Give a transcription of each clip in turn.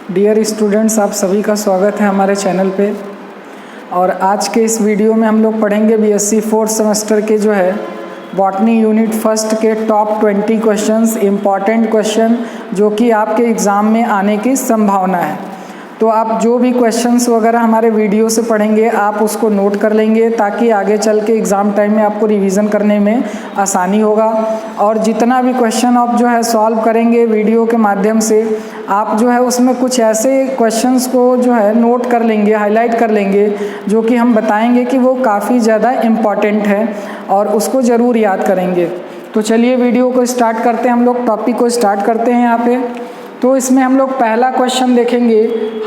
Dear students, आप सभी का स्वागत है हमारे चैनल पे। और आज के इस वीडियो में हम लोग पढ़ेंगे बीएससी फोर्थ सेमेस्टर के जो है बॉटनी यूनिट फर्स्ट के टॉप 20 क्वेश्चंस, इम्पॉर्टेंट क्वेश्चन जो कि आपके एग्ज़ाम में आने की संभावना है। तो आप जो भी क्वेश्चंस वगैरह हमारे वीडियो से पढ़ेंगे आप उसको नोट कर लेंगे ताकि आगे चल के एग्ज़ाम टाइम में आपको रिवीजन करने में आसानी होगा। और जितना भी क्वेश्चन आप जो है सॉल्व करेंगे वीडियो के माध्यम से, आप जो है उसमें कुछ ऐसे क्वेश्चंस को जो है नोट कर लेंगे, हाईलाइट कर लेंगे, जो कि हम बताएंगे कि वो काफ़ी ज़्यादा इम्पॉर्टेंट है और उसको ज़रूर याद करेंगे। तो चलिए वीडियो को स्टार्ट करते हैं, हम लोग टॉपिक को स्टार्ट करते हैं यहाँ पे। तो इसमें हम लोग पहला क्वेश्चन देखेंगे,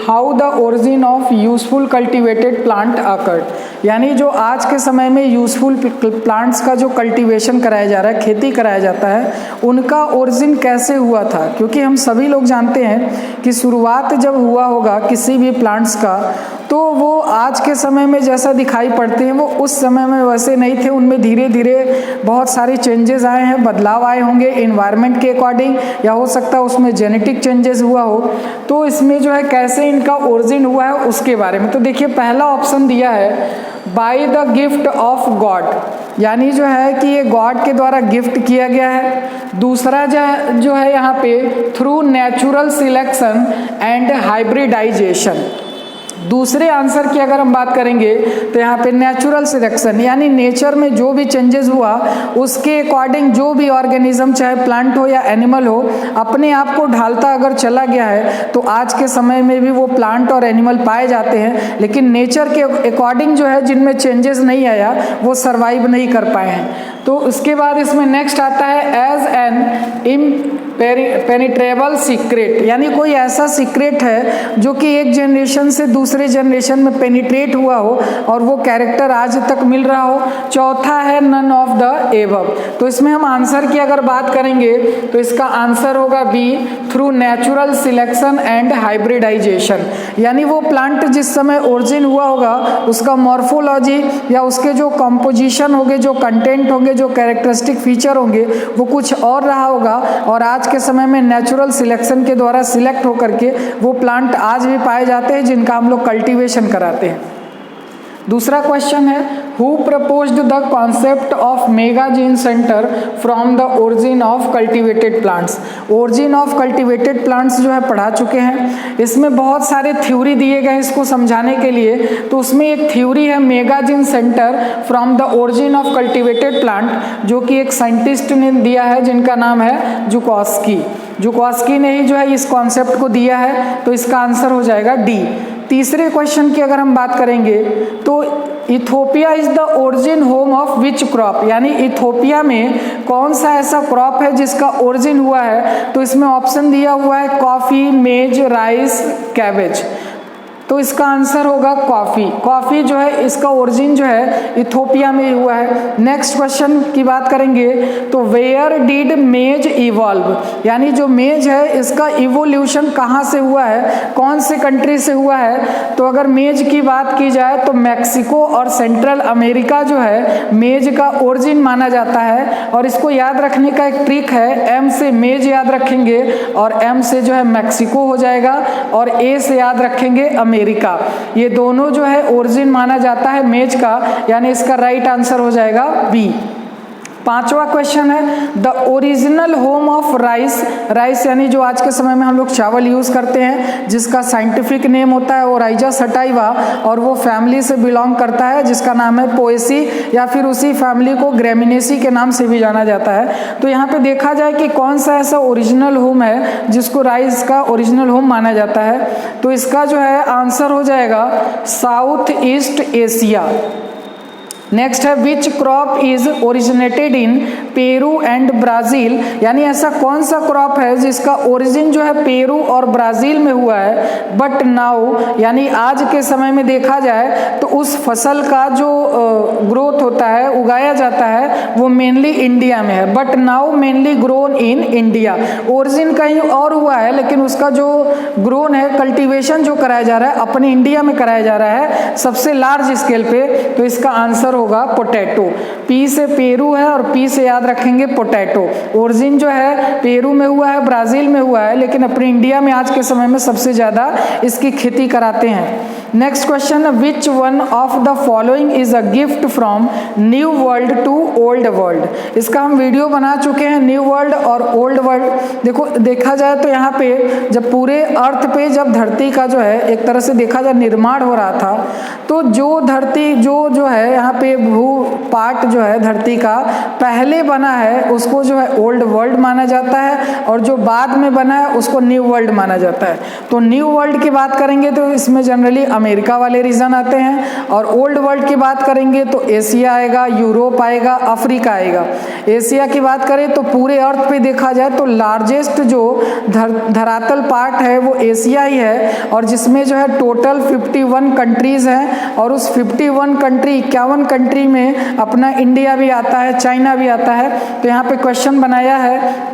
how the origin of useful cultivated plant occurred. यानी जो आज के समय में यूजफुल प्लांट्स का जो कल्टीवेशन कराया जा रहा है, खेती कराया जाता है, उनका ओरिजिन कैसे हुआ था। क्योंकि हम सभी लोग जानते हैं कि शुरुआत जब हुआ होगा किसी भी प्लांट्स का, तो वो आज के समय में जैसा दिखाई पड़ते हैं वो उस समय में वैसे नहीं थे। उनमें धीरे धीरे बहुत सारे चेंजेस आए हैं, बदलाव आए होंगे इन्वायरमेंट के अकॉर्डिंग, या हो सकता है उसमें जेनेटिक चेंजेस हुआ हो। तो इसमें जो है कैसे इनका ओरिजिन हुआ है उसके बारे में। तो देखिए पहला ऑप्शन दिया है by the gift of God, यानी जो है कि ये गॉड के द्वारा गिफ्ट किया गया है। दूसरा जो है यहाँ पे through natural selection and hybridisation. दूसरे आंसर की अगर हम बात करेंगे तो यहाँ पे नेचुरल सिलेक्शन, यानी नेचर में जो भी चेंजेस हुआ उसके अकॉर्डिंग जो भी ऑर्गेनिज्म, चाहे प्लांट हो या एनिमल हो, अपने आप को ढालता अगर चला गया है तो आज के समय में भी वो प्लांट और एनिमल पाए जाते हैं। लेकिन नेचर के अकॉर्डिंग जो है जिनमें चेंजेस नहीं आया वो सर्वाइव नहीं कर पाए हैं। तो उसके बाद इसमें नेक्स्ट आता है एज एन पेनिट्रेबल सीक्रेट, यानी कोई ऐसा सीक्रेट है जो कि एक जनरेशन से दूसरे जनरेशन में पेनिट्रेट हुआ हो और वो कैरेक्टर आज तक मिल रहा हो। चौथा है नन ऑफ द एबव। तो इसमें हम आंसर की अगर बात करेंगे तो इसका आंसर होगा B, through natural selection and hybridisation. यानी वो प्लांट जिस समय ओरिजिन हुआ होगा उसका मॉर्फोलॉजी या उसके जो कंपोजिशन होंगे, जो कंटेंट होंगे, जो कैरेक्टरिस्टिक फीचर होंगे वो कुछ और रहा होगा, और आज के समय में नेचुरल सिलेक्शन के द्वारा सिलेक्ट होकर के वो प्लांट आज भी पाए जाते हैं जिनका हम लोग कल्टीवेशन कराते हैं। दूसरा क्वेश्चन है who proposed the concept of mega gene centre from the origin of cultivated plants. Origin of cultivated plants जो है पढ़ा चुके हैं, इसमें बहुत सारे थ्योरी दिए गए इसको समझाने के लिए। तो उसमें एक थ्योरी है mega gene centre from the origin of cultivated plant, जो कि एक साइंटिस्ट ने दिया है जिनका नाम है जुकोस्की ने ही जो है इस कॉन्सेप्ट को दिया है। तो इसका आंसर हो जाएगा डी। तीसरे क्वेश्चन की अगर हम बात करेंगे तो Ethiopia is the origin home of which crop, यानी इथोपिया में कौन सा ऐसा क्रॉप है जिसका ओरिजिन हुआ है। तो इसमें ऑप्शन दिया हुआ है कॉफी, मेज, राइस, कैबेज। तो इसका आंसर होगा कॉफ़ी। कॉफ़ी जो है इसका ओरिजिन जो है इथोपिया में हुआ है। नेक्स्ट क्वेश्चन की बात करेंगे तो वेयर डिड मेज इवॉल्व, यानी जो मेज है इसका इवोल्यूशन कहाँ से हुआ है, कौन से कंट्री से हुआ है। तो अगर मेज की बात की जाए तो मैक्सिको और सेंट्रल अमेरिका जो है मेज का ओरिजिन माना जाता है। और इसको याद रखने का एक ट्रिक है, एम से मेज याद रखेंगे और एम से जो है मैक्सिको हो जाएगा, और ए से याद रखेंगे अमेरिका। ये दोनों जो है ओरिजिन माना जाता है मेज का, यानी इसका राइट आंसर हो जाएगा बी। पांचवा क्वेश्चन है the original home of rice. Rice यानी जो आज के समय में हम लोग चावल यूज करते हैं, जिसका साइंटिफिक नेम होता है ओराइजा सटाइवा, और वो फैमिली से बिलोंग करता है जिसका नाम है पोएसी, या फिर उसी फैमिली को ग्रेमिनेसी के नाम से भी जाना जाता है। तो यहाँ पे देखा जाए कि कौन सा ऐसा ओरिजिनल होम है जिसको राइस का ओरिजिनल होम माना जाता है। तो इसका जो है आंसर हो जाएगा साउथ ईस्ट एशिया। नेक्स्ट है which crop is originated in Peru and Brazil, यानी ऐसा कौन सा क्रॉप है जिसका ओरिजिन जो है पेरू और ब्राज़ील में हुआ है, बट नाउ यानी आज के समय में देखा जाए तो उस फसल का जो ग्रोथ होता है, उगाया जाता है, वो मेनली इंडिया में है, but now mainly grown in India. Origin कहीं और हुआ है लेकिन उसका जो ग्रोन है, कल्टीवेशन जो कराया जा रहा है अपने इंडिया में कराया जा रहा है सबसे लार्ज स्केल पे। तो इसका आंसर होगा पोटैटो। पी से पेरू है और पी से याद रखेंगे पोटैटो। ओरिजिन जो है पेरू में हुआ है, ब्राज़ील में हुआ है, लेकिन अपने इंडिया में आज के समय में सबसे ज़्यादा इसकी खेती कराते हैं। Next question, which one of the following is a gift from new world to old world. इसका हम वीडियो बना चुके हैं, न्यू वर्ल्ड और ओल्ड वर्ल्ड। देखा जाए तो यहाँ पे जब पूरे अर्थ पे जब धरती का जो है एक तरह से देखा जाए निर्माण हो रहा था, तो जो धरती जो है यहाँ पे भू पार्ट जो है धरती का पहले बना है उसको जो है ओल्ड वर्ल्ड माना जाता है, और जो बाद में बना है उसको न्यू वर्ल्ड माना जाता है। तो न्यू वर्ल्ड की बात करेंगे तो इसमें जनरली अमेरिका वाले रीजन आते हैं, और ओल्ड वर्ल्ड की बात करेंगे तो एशिया आएगा, यूरोप आएगा, अफ्रीका आएगा। एशिया की बात करें तो पूरे अर्थ पे देखा जाए तो लार्जेस्ट जो धरातल पार्ट है वो एशिया ही है, और जिसमें जो है टोटल 51 कंट्रीज हैं, और उस 51 कंट्री 51 कंट्री में अपना इंडिया भी आता है, चाइना भी आता है। तो यहाँ पे क्वेश्चन बनाया है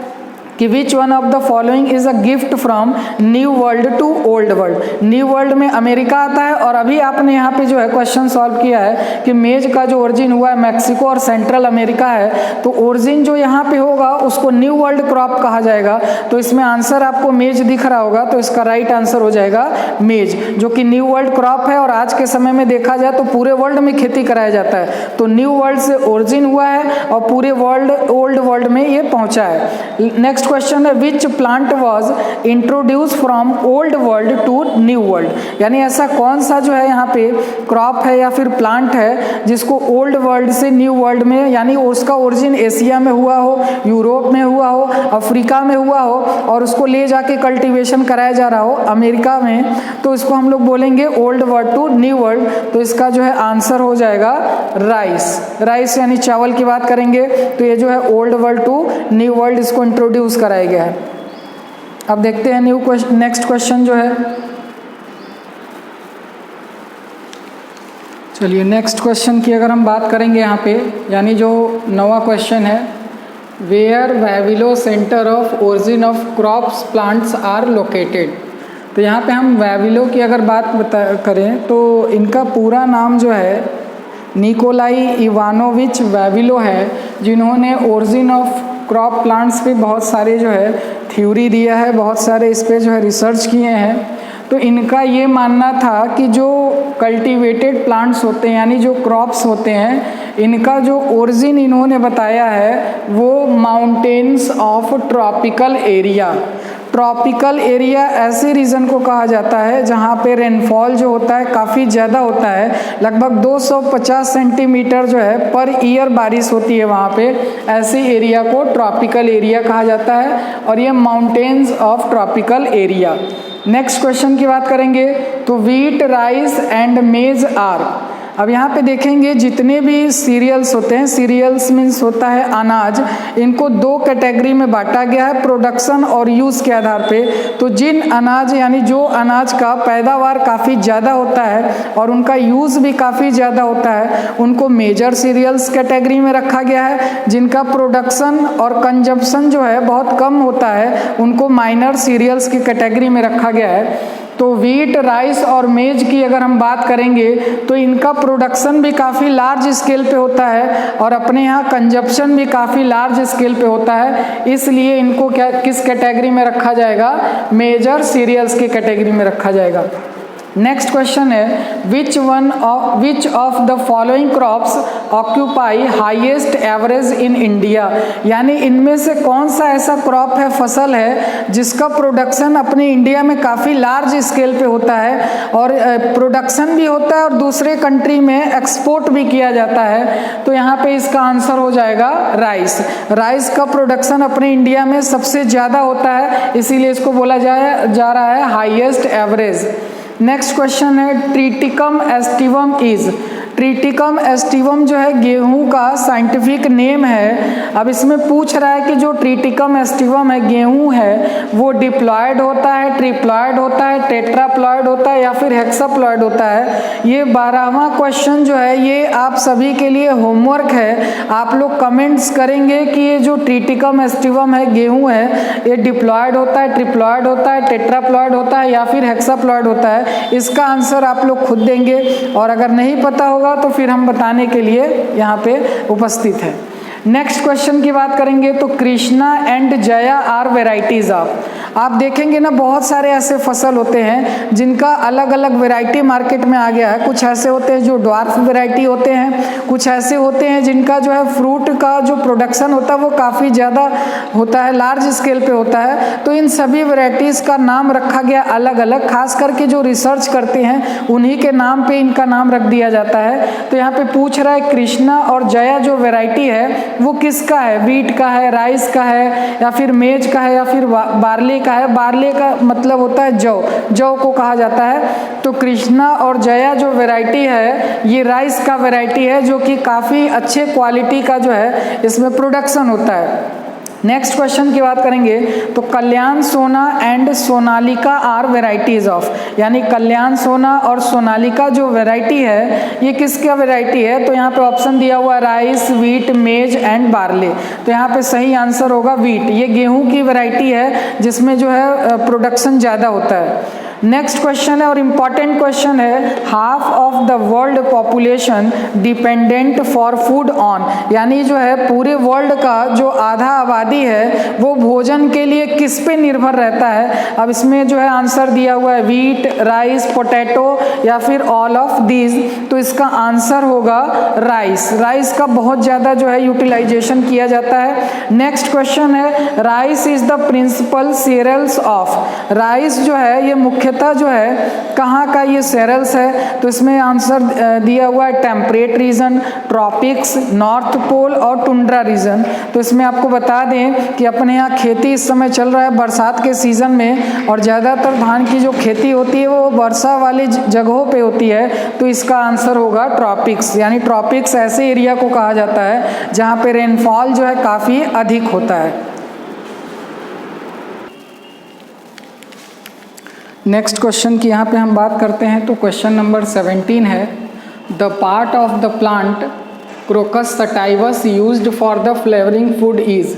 कि which one of the following is a gift from new world to old world. New world में अमेरिका आता है, और अभी आपने यहाँ पे जो है क्वेश्चन सॉल्व किया है कि मेज का जो ओरिजिन हुआ है मैक्सिको और सेंट्रल अमेरिका है, तो ओरिजिन जो यहाँ पे होगा उसको न्यू वर्ल्ड क्रॉप कहा जाएगा। तो इसमें आंसर आपको मेज दिख रहा होगा, तो इसका राइट आंसर हो जाएगा मेज, जो कि न्यू वर्ल्ड क्रॉप है, और आज के समय में देखा जाए तो पूरे वर्ल्ड में खेती कराया जाता है। तो न्यू वर्ल्ड से ओरिजिन हुआ है और पूरे वर्ल्ड ओल्ड वर्ल्ड में ये पहुंचा है। नेक्स्ट क्वेश्चन है, which plant was introduce from old world to new world. यानी ऐसा कौन सा जो है यहाँ पे क्रॉप है या फिर प्लांट है जिसको ओल्ड वर्ल्ड से न्यू वर्ल्ड में, यानी उसका ओरिजिन एशिया में हुआ हो, यूरोप में हुआ हो, अफ्रीका में हुआ हो, और उसको ले जाके कल्टीवेशन कराया जा रहा हो अमेरिका में, तो इसको हम लोग बोलेंगे old world to new world. तो इसका जो है आंसर हो जाएगा राइस। राइस यानी चावल की बात करेंगे तो ये जो है old world to new world इसको इंट्रोड्यूस कराया गया है। अब देखते हैं नेक्स्ट क्वेश्चन जो है, चलिए नेक्स्ट क्वेश्चन की अगर हम बात करेंगे यहाँ पे, यानी जो 9वां क्वेश्चन है, where Vavilov centre of origin of crops plants are located. तो यहाँ पे हम वैविलो की अगर बात करें तो इनका पूरा नाम जो है निकोलाई इवानोविच वैविलो है, जिन्होंने ओरिजिन ऑफ क्रॉप प्लांट्स पे बहुत सारे जो है थ्योरी दिया है, बहुत सारे इस पे जो है रिसर्च किए हैं। तो इनका ये मानना था कि जो कल्टीवेटेड प्लांट्स होते हैं यानी जो क्रॉप्स होते हैं, इनका जो ओरिजिन इन्होंने बताया है वो mountains of tropical area. Tropical area ऐसे रीजन को कहा जाता है जहाँ पे रेनफॉल जो होता है काफ़ी ज़्यादा होता है, लगभग 250 सेंटीमीटर जो है पर ईयर बारिश होती है वहाँ पे। ऐसे एरिया को ट्रॉपिकल एरिया कहा जाता है, और ये mountains of tropical area. Next question की बात करेंगे तो wheat, rice and maize are. अब यहाँ पे देखेंगे जितने भी सीरियल्स होते हैं, सीरियल्स मीन्स होता है अनाज, इनको दो कैटेगरी में बांटा गया है प्रोडक्शन और यूज़ के आधार पे। तो जिन अनाज यानी जो अनाज का पैदावार काफ़ी ज़्यादा होता है और उनका यूज़ भी काफ़ी ज़्यादा होता है, उनको मेजर सीरियल्स कैटेगरी में रखा गया है। जिनका प्रोडक्शन और कंजप्शन जो है बहुत कम होता है, उनको माइनर सीरियल्स की कैटेगरी में रखा गया है। तो व्हीट, राइस और मेज की अगर हम बात करेंगे तो इनका प्रोडक्शन भी काफ़ी लार्ज स्केल पे होता है और अपने यहाँ कंजप्शन भी काफ़ी लार्ज स्केल पे होता है, इसलिए इनको किस कैटेगरी में रखा जाएगा? मेजर सीरियल्स की कैटेगरी में रखा जाएगा। नेक्स्ट क्वेश्चन है which of the following crops occupy highest average in India. यानी इनमें से कौन सा ऐसा क्रॉप है, फसल है, जिसका प्रोडक्शन अपने इंडिया में काफ़ी लार्ज स्केल पे होता है और प्रोडक्शन भी होता है और दूसरे कंट्री में एक्सपोर्ट भी किया जाता है। तो यहाँ पे इसका आंसर हो जाएगा राइस। राइस का प्रोडक्शन अपने इंडिया में सबसे ज़्यादा होता है, इसीलिए इसको बोला जा रहा है हाईएस्ट एवरेज। नेक्स्ट क्वेश्चन है Triticum aestivum is. Triticum aestivum जो है गेहूं का साइंटिफिक नेम है। अब इसमें पूछ रहा है कि जो ट्रिटिकम एस्टिवम है गेहूं है वो डिप्लॉयड होता है, ट्रिप्लॉयड होता है, टेट्राप्लॉयड होता है या फिर हेक्साप्लॉयड होता है। ये 12वां क्वेश्चन जो है ये आप सभी के लिए होमवर्क है। आप लोग कमेंट्स करेंगे कि ये जो ट्रिटिकम एस्टिवम है गेहूं है ये डिप्लॉयड होता है, ट्रिप्लॉयड होता है, टेट्राप्लॉयड होता है या फिर हेक्साप्लॉयड होता है। इसका आंसर आप लोग खुद देंगे और अगर नहीं पता होगा होगा तो फिर हम बताने के लिए यहाँ पे उपस्थित है। नेक्स्ट क्वेश्चन की बात करेंगे तो Krishna and Jaya are varieties of. आप देखेंगे ना बहुत सारे ऐसे फसल होते हैं जिनका अलग अलग वैरायटी मार्केट में आ गया है। कुछ ऐसे होते हैं जो ड्वार्फ वैरायटी होते हैं, कुछ ऐसे होते हैं जिनका जो है फ्रूट का जो प्रोडक्शन होता है वो काफ़ी ज़्यादा होता है, लार्ज स्केल पे होता है। तो इन सभी वैरायटीज़ का नाम रखा गया अलग अलग, खास करके जो रिसर्च करते हैं उन्हीं के नाम पे इनका नाम रख दिया जाता है। तो यहाँ पे पूछ रहा है कृष्णा और जया जो वैरायटी है वो किसका है, वीट का है, राइस का है, या फिर मेज का है, या फिर बार्ले का है। बार्ले का मतलब होता है जौ, जौ को कहा जाता है। तो कृष्णा और जया जो वैरायटी है ये राइस का वैरायटी है जो कि काफ़ी अच्छे क्वालिटी का जो है इसमें प्रोडक्शन होता है। नेक्स्ट क्वेश्चन की बात करेंगे तो Kalyan Sona and Sonalika are varieties of, यानी कल्याण सोना और सोनालिका जो वैरायटी है ये किसका वैरायटी है। तो यहाँ पे ऑप्शन दिया हुआ है राइस, वीट, मेज एंड बार्ले। तो यहाँ पे सही आंसर होगा वीट। ये गेहूं की वैरायटी है जिसमें जो है प्रोडक्शन ज़्यादा होता है। नेक्स्ट क्वेश्चन है और इम्पॉर्टेंट क्वेश्चन है, half of the world population dependent for food on, यानी जो है पूरे वर्ल्ड का जो आधा आबादी है वो भोजन के लिए किस पे निर्भर रहता है। अब इसमें जो है आंसर दिया हुआ है वीट, राइस, पोटैटो या फिर ऑल ऑफ दीज। तो इसका आंसर होगा राइस। राइस का बहुत ज़्यादा जो है यूटिलाइजेशन किया जाता है। नेक्स्ट क्वेश्चन है, rice is the principal cereals of. Rice जो है ये मुख्य जो है कहाँ का ये सेरल्स है। तो इसमें आंसर दिया हुआ है temperate region, tropics, north pole और टुंड्रा रीजन। तो इसमें आपको बता दें कि अपने यहाँ खेती इस समय चल रहा है बरसात के सीज़न में, और ज़्यादातर धान की जो खेती होती है वो वर्षा वाली जगहों पे होती है। तो इसका आंसर होगा ट्रॉपिक्स, यानी ट्रॉपिक्स ऐसे एरिया को कहा जाता है जहाँ पे रेनफॉल जो है काफ़ी अधिक होता है। नेक्स्ट क्वेश्चन की यहाँ पे हम बात करते हैं तो क्वेश्चन नंबर 17 है, the part of the plant crocus sativus used for the flavouring food is.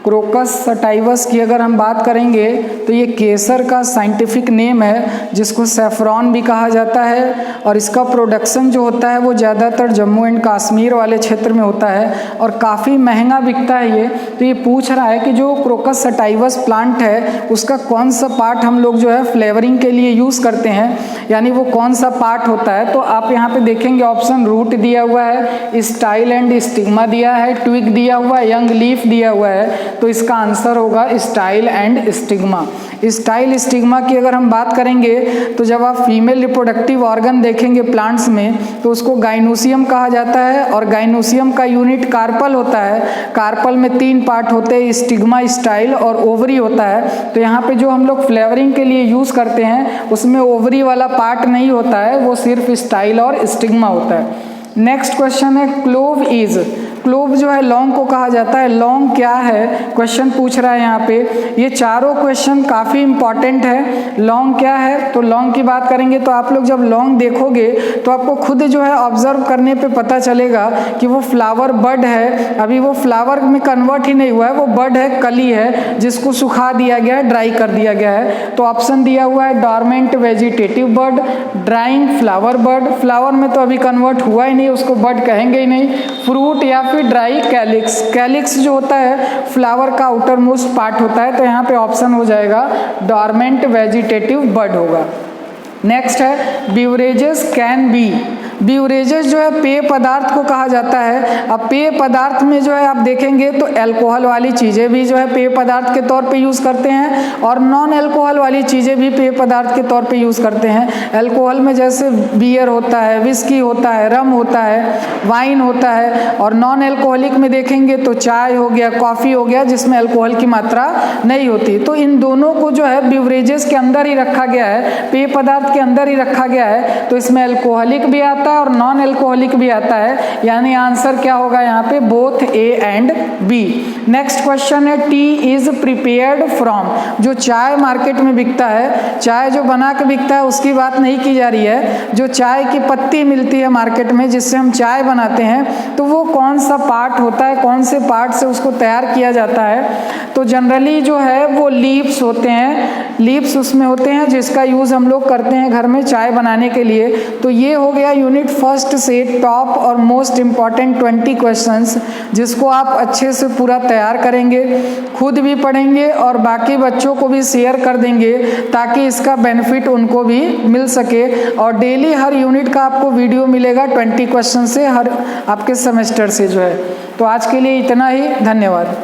Crocus sativus की अगर हम बात करेंगे तो ये केसर का साइंटिफिक नेम है जिसको सेफ्रॉन भी कहा जाता है, और इसका प्रोडक्शन जो होता है वो ज़्यादातर जम्मू एंड कश्मीर वाले क्षेत्र में होता है और काफ़ी महंगा बिकता है ये। तो ये पूछ रहा है कि जो क्रोकस सटाइवस प्लांट है उसका कौन सा पार्ट हम लोग जो है फ्लेवरिंग के लिए यूज़ करते हैं, यानी वो कौन सा पार्ट होता है। तो आप यहाँ पे देखेंगे ऑप्शन रूट दिया हुआ है, स्टाइल एंड स्टिग्मा दिया है, ट्विग दिया हुआ है, यंग लीफ दिया हुआ है। तो इसका आंसर होगा style and stigma. Style stigma की अगर हम बात करेंगे तो जब आप फीमेल रिप्रोडक्टिव ऑर्गन देखेंगे प्लांट्स में तो उसको गाइनोसियम कहा जाता है, और गाइनोसियम का यूनिट कार्पल होता है। कार्पल में 3 पार्ट होते हैं, स्टिग्मा, स्टाइल और ओवरी होता है। तो यहाँ पे जो हम लोग फ्लेवरिंग के लिए यूज़ करते हैं उसमें ओवरी वाला पार्ट नहीं होता है, वो सिर्फ स्टाइल और स्टिग्मा होता है। नेक्स्ट क्वेश्चन है, क्लोव इज। क्लोव जो है लौंग को कहा जाता है। लौंग क्या है क्वेश्चन पूछ रहा है यहाँ पे। ये चारों क्वेश्चन काफ़ी इंपॉर्टेंट है। लौंग क्या है, तो लौंग की बात करेंगे तो आप लोग जब लौंग देखोगे तो आपको खुद जो है ऑब्जर्व करने पे पता चलेगा कि वो फ्लावर बड है, अभी वो फ्लावर में कन्वर्ट ही नहीं हुआ है, वो बड है, कली है जिसको सुखा दिया गया है, ड्राई कर दिया गया है। तो ऑप्शन दिया हुआ है डॉर्मेंट वेजिटेटिव बड, ड्राइंग फ्लावर बड। फ्लावर में तो अभी कन्वर्ट हुआ ही नहीं, उसको बड कहेंगे ही नहीं। फ्रूट या फिर ड्राई कैलिक्स। कैलिक्स जो होता है फ्लावर का आउटर मोस्ट पार्ट होता है। तो यहाँ पे ऑप्शन हो जाएगा डॉर्मेंट वेजिटेटिव बड होगा। नेक्स्ट है बीवरेजेस कैन बी। बीवरेजेस जो है पेय पदार्थ को कहा जाता है। अब पेय पदार्थ में जो है आप देखेंगे तो अल्कोहल वाली चीज़ें भी जो है पेय पदार्थ के तौर पे यूज़ करते हैं, और नॉन अल्कोहल वाली चीज़ें भी पेय पदार्थ के तौर पे यूज़ करते हैं। अल्कोहल में जैसे बियर होता है, विस्की होता है, रम होता है, वाइन होता है, और नॉन अल्कोहलिक में देखेंगे तो चाय हो गया, कॉफ़ी हो गया, जिसमें अल्कोहल की मात्रा नहीं होती। तो इन दोनों को जो है बीवरेजेस के अंदर ही रखा गया है, पेय पदार्थ के अंदर ही रखा गया है। तो इसमें अल्कोहलिक भी आता है और नॉन अल्कोहलिक भी आता है, यानी आंसर क्या होगा यहाँ पे both A and B. Next question है टी इज प्रिपेयर्ड फ्रॉम। जो चाय मार्केट में बिकता है, चाय जो बना के बिकता है उसकी बात नहीं की जा रही है। जो चाय की पत्ती मिलती है मार्केट में जिससे हम चाय बनाते हैं, तो वो कौन सा पार्ट होता है, कौन से पार्ट से उसको तैयार किया जाता है। तो जनरली जो है वो लीव्स होते हैं, लीव्स उसमें होते हैं जिसका यूज़ हम लोग करते हैं घर में चाय बनाने के लिए। तो ये हो गया यूनिट यूनिट फर्स्ट से टॉप और मोस्ट इम्पॉर्टेंट 20 क्वेश्चंस जिसको आप अच्छे से पूरा तैयार करेंगे, खुद भी पढ़ेंगे और बाकी बच्चों को भी शेयर कर देंगे ताकि इसका बेनिफिट उनको भी मिल सके। और डेली हर यूनिट का आपको वीडियो मिलेगा 20 क्वेश्चन से हर आपके सेमेस्टर से जो है। तो आज के लिए इतना ही, धन्यवाद।